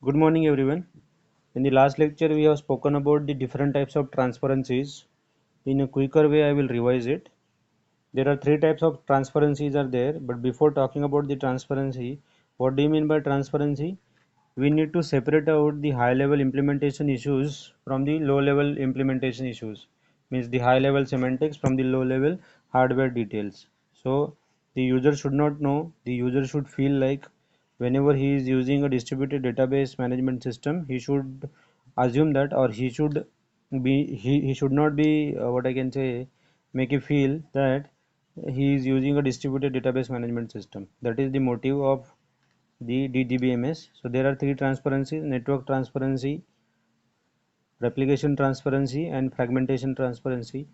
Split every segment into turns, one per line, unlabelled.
Good morning, everyone. In the last lecture, we have spoken about the different types of transparencies. In a quicker way, I will revise it. There are three types of transparencies are there, but before talking about the transparency, what do you mean by transparency? We need to separate out the high level implementation issues from the low level implementation issues. Means the high level semantics from the low level hardware details. So the user should not know, the user should feel like whenever he is using a distributed database management system, he should assume that, or he should not be what I can say, make you feel that he is using a distributed database management system. That is the motive of the DDBMS. So there are three transparencies: network transparency, replication transparency, and fragmentation transparency.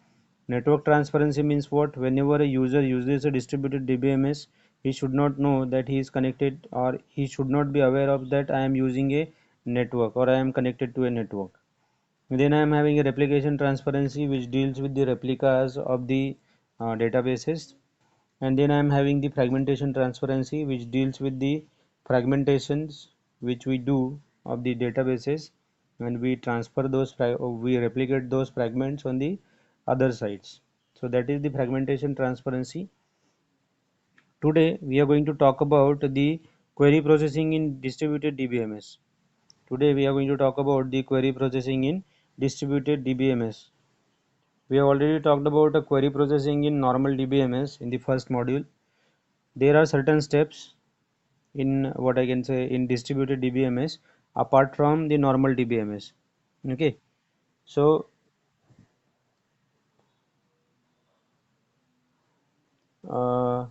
Network transparency means what? Whenever a user uses a distributed DBMS, he should not know that he is connected, or he should not be aware of that I am using a network or I am connected to a network. Then I am having a replication transparency which deals with the replicas of the databases, and then I am having the fragmentation transparency which deals with the fragmentations which we do of the databases, and we transfer we replicate those fragments on the other sites. So that is the fragmentation transparency. Today we are going to talk about the query processing in distributed DBMS. Today we are going to talk about the query processing in distributed DBMS. We have already talked about a query processing in normal DBMS in the first module. There are certain steps in what I can say in distributed DBMS apart from the normal DBMS. Okay, so uh,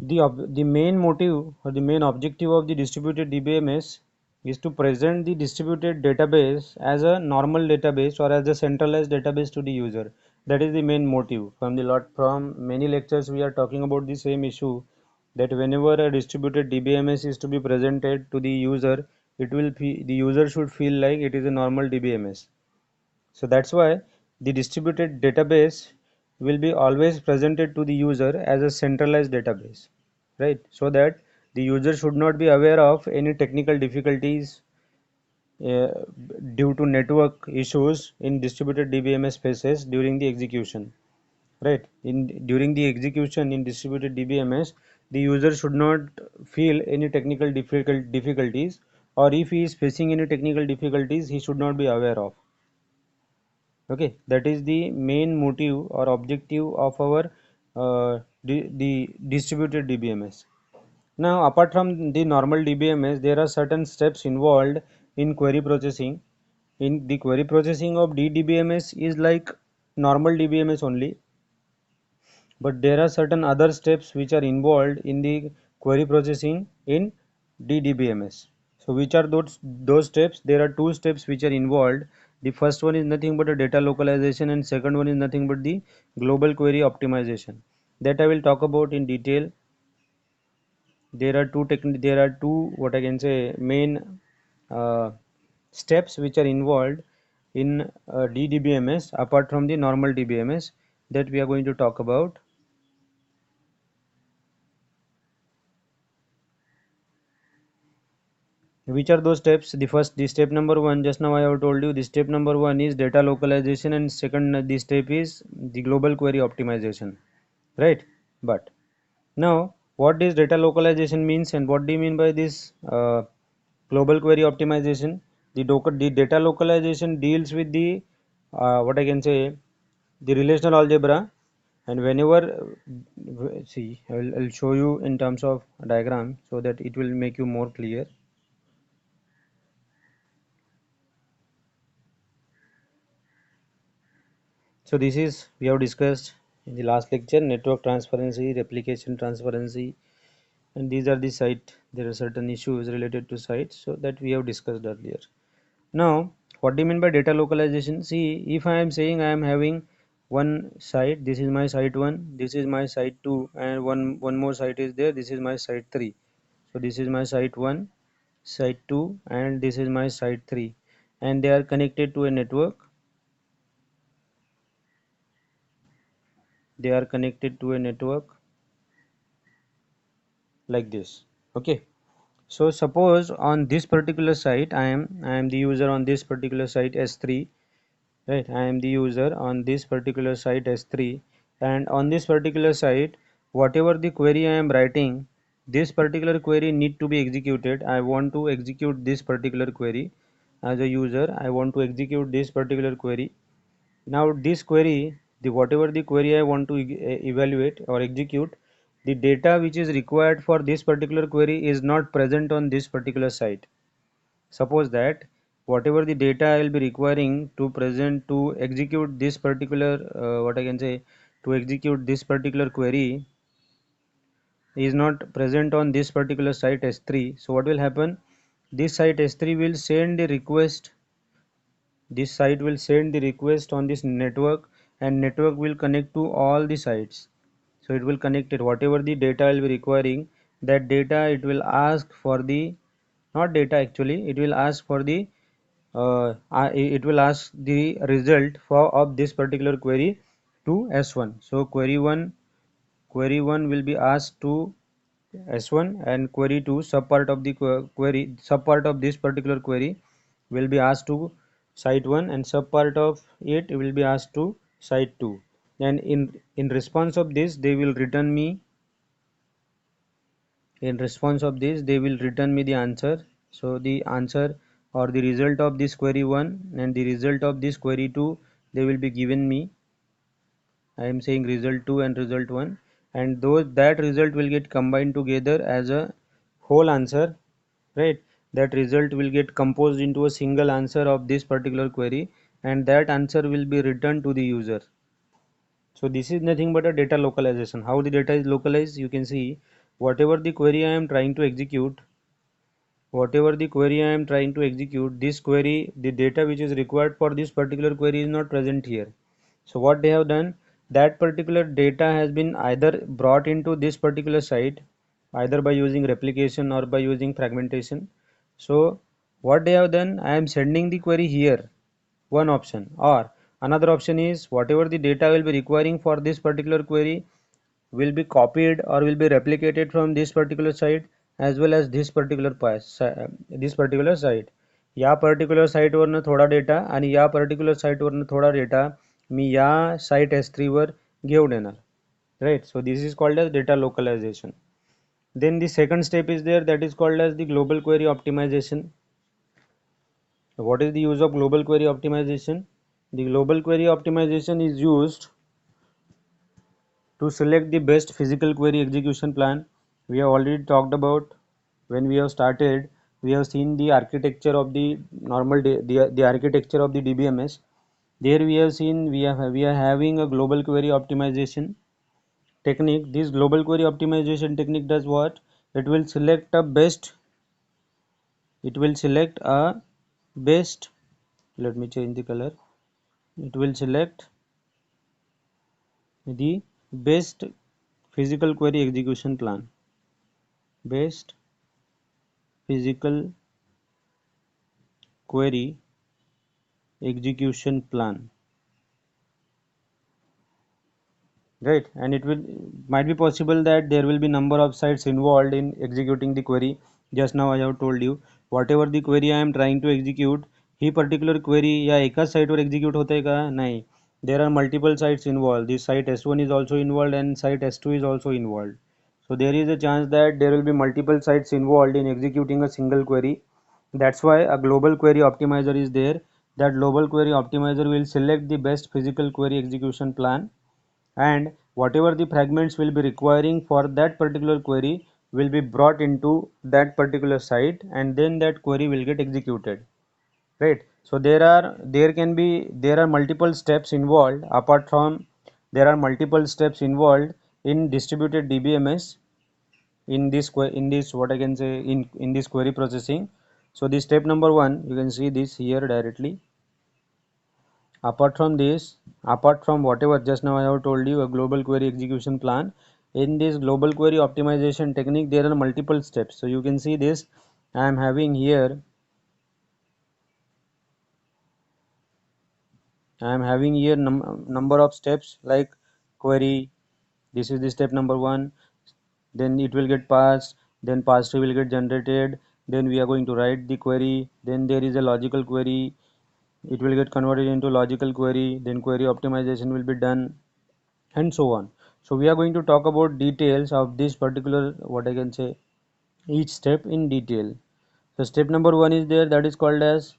the main motive or the main objective of the distributed DBMS is to present the distributed database as a normal database or as a centralized database to the user. That is the main motive. From many lectures we are talking about the same issue, that whenever a distributed DBMS is to be presented to the user, the user should feel like it is a normal DBMS. So that's why the distributed database will be always presented to the user as a centralized database, right? So that the user should not be aware of any technical difficulties uh, due to network issues in distributed DBMS spaces during the execution, right? In during the execution in distributed DBMS, the user should not feel any difficulties, or if he is facing any technical difficulties, he should not be aware of. Okay, that is the main motive or objective of our the distributed DBMS. Now, apart from the normal DBMS, there are certain steps involved in query processing. In the query processing of DDBMS is like normal DBMS only, but there are certain other steps which are involved in the query processing in DDBMS. So which are those steps? There are two steps which are involved. The first one is nothing but a data localization, and second one is nothing but the global query optimization. That I will talk about in detail. There are two what I can say main uh, steps which are involved in DDBMS apart from the normal DBMS that we are going to talk about. Which are those steps? The step number one, just now I have told you, the step number one is data localization, and second the step is the global query optimization, right? But now what does data localization means, and what do you mean by this global query optimization? The data localization deals with the what I can say, the relational algebra. And whenever see, I'll show you in terms of diagram so that it will make you more clear. So this is we have discussed in the last lecture: network transparency, replication transparency, and these are the site. There are certain issues related to sites, so that we have discussed earlier. Now, what do you mean by data localization? See, if I am saying I am having one site, this is my site 1, this is my site 2, and one more site is there, this is my site 3. So this is my site 1, site 2, and this is my site 3, and they are connected to a network. They are connected to a network like this. Okay, So suppose on this particular site I am the user on this particular site S3, right? I am the user on this particular site S3, and on this particular site whatever the query I am writing, this particular query need to be executed. I want to execute this particular query as a user. I want to execute this particular query. Now this query, the whatever the query I want to evaluate or execute, the data which is required for this particular query is not present on this particular site. Suppose that whatever the data I will be requiring to present to execute this particular what I can say, to execute this particular query is not present on this particular site S3. So what will happen? This site S3 will send the request. This site will send the request on this network, and network will connect to all the sites. So it will connect it whatever the data will be requiring, that data it will ask for the, not data actually, it will ask for the it will ask the result for of this particular query to S1. So query 1 will be asked to S1, and query 2 subpart of the query, subpart of this particular query will be asked to site 1, and subpart of it will be asked to site 2. And in response of this they will return me, in response of this they will return me the answer. So the answer or the result of this query 1 and the result of this query 2, they will be given me. I am saying result 2 and result 1, and those that result will get combined together as a whole answer, right? That result will get composed into a single answer of this particular query, and that answer will be returned to the user. So this is nothing but a data localization. How the data is localized, you can see whatever the query I am trying to execute, whatever the query I am trying to execute, this query, the data which is required for this particular query is not present here. So what they have done, that particular data has been either brought into this particular site, either by using replication or by using fragmentation. So what they have done, I am sending the query here, one option, or another option is whatever the data will be requiring for this particular query will be copied or will be replicated from this particular site as well as this particular this particular site. या particular साईटवरनं थोडा data आणि या particular साईटवरनं थोडा data मी या site S3 वर घेऊन येणार, right? So this is called as data localization. Then the second step is there, that is called as the global query optimization. What is the use of global query optimization? The global query optimization is used to select the best physical query execution plan. We have already talked about, when we have started we have seen the architecture of the normal the architecture of the DBMS. There we have seen we are having a global query optimization technique. This global query optimization technique does what? It will select a best, it will select a best, let me change the color, it will select the best physical query execution plan, best physical query execution plan, right? And it will, might be possible that there will be number of sites involved in executing the query. Just now I have told you whatever the query I am trying to execute, he particular query या एकाच साईटवर execute होते का? नाही. There are multiple sites involved. This site S1 is also involved and site S2 is also involved. So there is a chance that there will be multiple sites involved in executing a single query. That's why a global query optimizer is there. That global query optimizer will select the best physical query execution plan, and whatever the fragments will be requiring for that particular query will be brought into that particular site, and then that query will get executed, right? So there are multiple steps involved. Apart from, there are multiple steps involved in distributed DBMS, in this what I can say, in this query processing. So the step number 1, you can see this here directly. Apart from this, apart from whatever just now I have told you, a global query execution plan, in this global query optimization technique there are multiple steps. So you can see this, I am having here, number of steps like query. This is the step number 1, then it will get passed, then parse tree will get generated, then we are going to write the query, then there is a logical query, it will get converted into logical query, then query optimization will be done, and so on. So we are going to talk about details of this particular, what I can say, each step in detail. So step number one is there, that is called as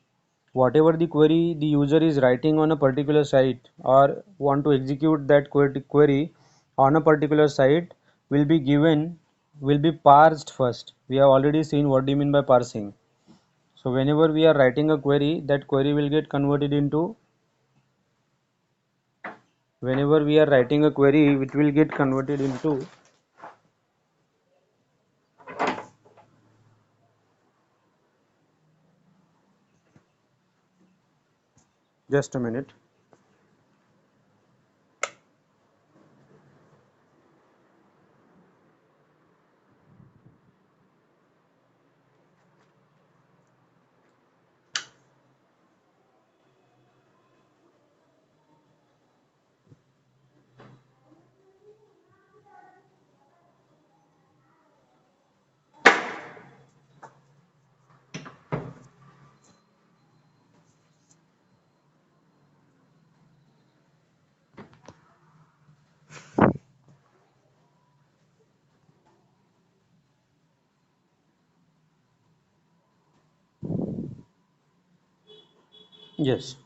whatever the query the user is writing on a particular site or want to execute that query on a particular site will be given, will be parsed first. We have already seen what do you mean by parsing. So whenever we are writing a query, that query will get converted into, whenever we are writing a query, which will get converted into, just a minute. Yes.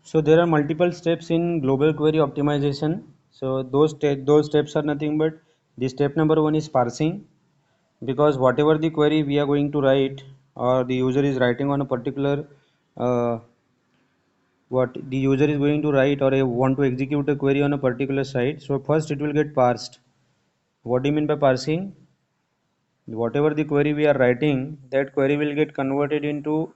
So there are multiple steps in global query optimization. So those steps are nothing but the step number one is parsing, because whatever the query we are going to write or the user is writing on a particular uh, what the user is going to write or want to execute a query on a particular site. So first it will get parsed. What do you mean by parsing? Whatever the query we are writing, that query will get converted into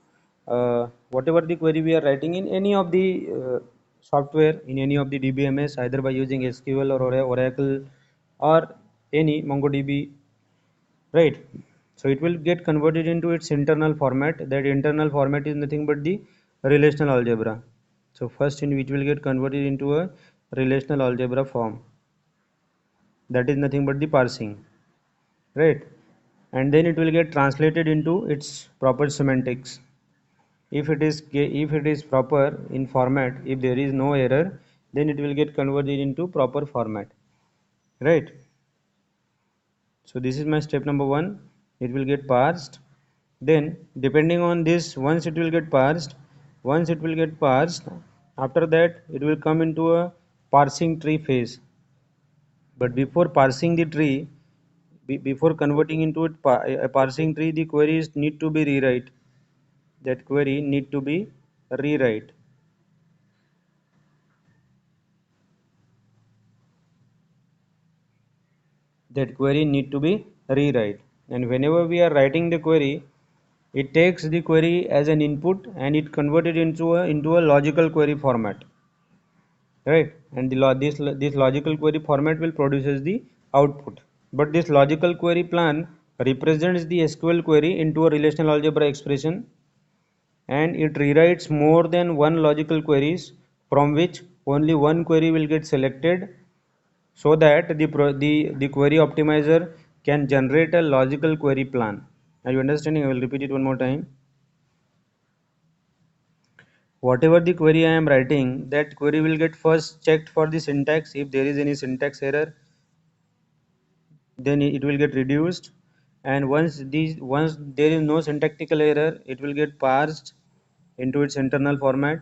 whatever the query we are writing in any of the software, in any of the DBMS, either by using SQL or Oracle or any MongoDB, right? So it will get converted into its internal format. That internal format is nothing but the relational algebra. So first in which will get converted into a relational algebra form. That is nothing but the parsing, right? And then it will get translated into its proper semantics. If it is proper in format, if there is no error, then it will get converted into proper format, right? So this is my step number one. It will get parsed. Then depending on this, once it will get parsed, after that it will come into a parsing tree phase. But before parsing the tree, before converting into a parsing tree, the queries need to be rewrite. That query need to be rewrite. That query need to be rewrite. And whenever we are writing the query, it takes the query as an input and it converted into a logical query format, right? And this logical query format will produces the output. But this logical query plan represents the SQL query into a relational algebra expression, and it rewrites more than one logical queries, from which only one query will get selected, so that the query optimizer can generate a logical query plan. Are you understanding? I will repeat it one more time. Whatever the query I am writing, that query will get first checked for the syntax. If there is any syntax error, then it will get reduced. And once there is no syntactical error, it will get parsed into its internal format,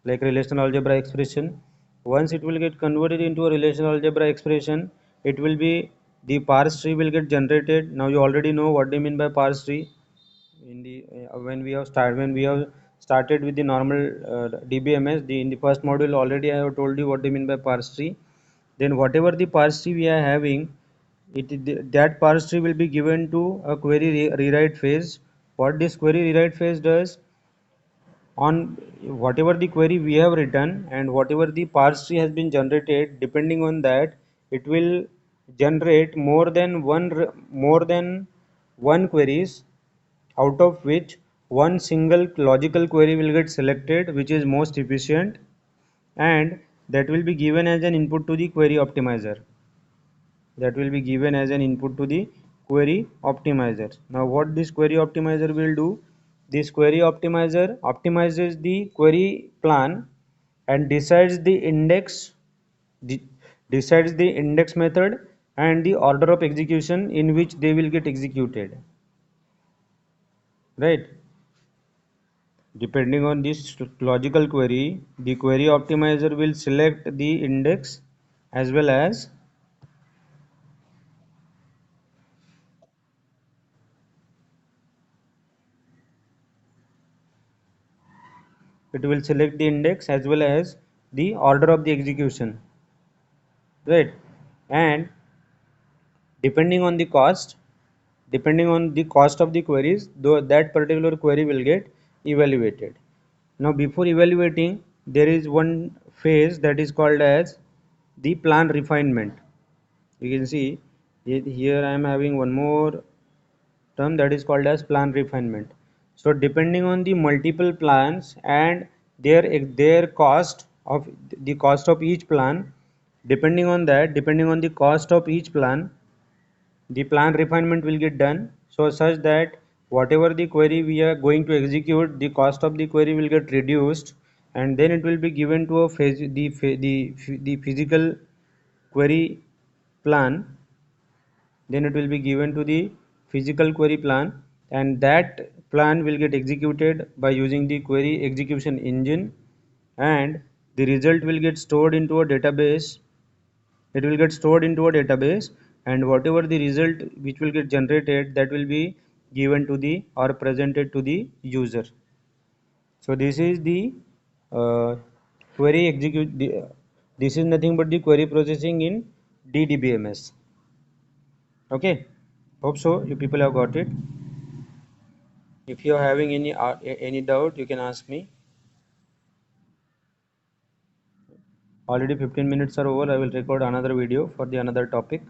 like relational algebra expression. Once it will get converted into a relational algebra expression, it will be, the parse tree will get generated. Now you already know what they mean by parse tree. In the when we have started with the normal DBMS, in the first module already I have told you what they mean by parse tree. Then whatever the parse tree we are having, that parse tree will be given to a query rewrite phase. What this query rewrite phase does, on whatever the query we have written and whatever the parse tree has been generated, depending on that, it will generate more than one queries, out of which one single logical query will get selected, which is most efficient, and that will be given as an input to the query optimizer. That will be given as an input to the query optimizer. Now what this query optimizer will do? This query optimizer optimizes the query plan and de- decides the index method and the order of execution in which they will get executed, right? Depending on this logical query, the query optimizer will select the index as well as it will select the index as well as the order of the execution, right? And depending on the cost, depending on the cost of the queries, though that particular query will get evaluated. Now before evaluating, there is one phase that is called as the plan refinement. You can see here I am having one more term that is called as plan refinement. So depending on the multiple plans and their cost of the cost of each plan, depending on that, depending on the cost of each plan, the plan refinement will get done, so such that whatever the query we are going to execute, the cost of the query will get reduced, and then it will be given to a the physical query plan. Then it will be given to the physical query plan, and that plan will get executed by using the query execution engine, and the result will get stored into a database. It will get stored into a database, and whatever the result which will get generated, that will be given to the or presented to the user. So this is the uh, query execute this is nothing but the query processing in DDBMS. Okay, hope so you people have got it. If you are having any doubt, you can ask me. Already 15 minutes are over. I will record another video for the another topic.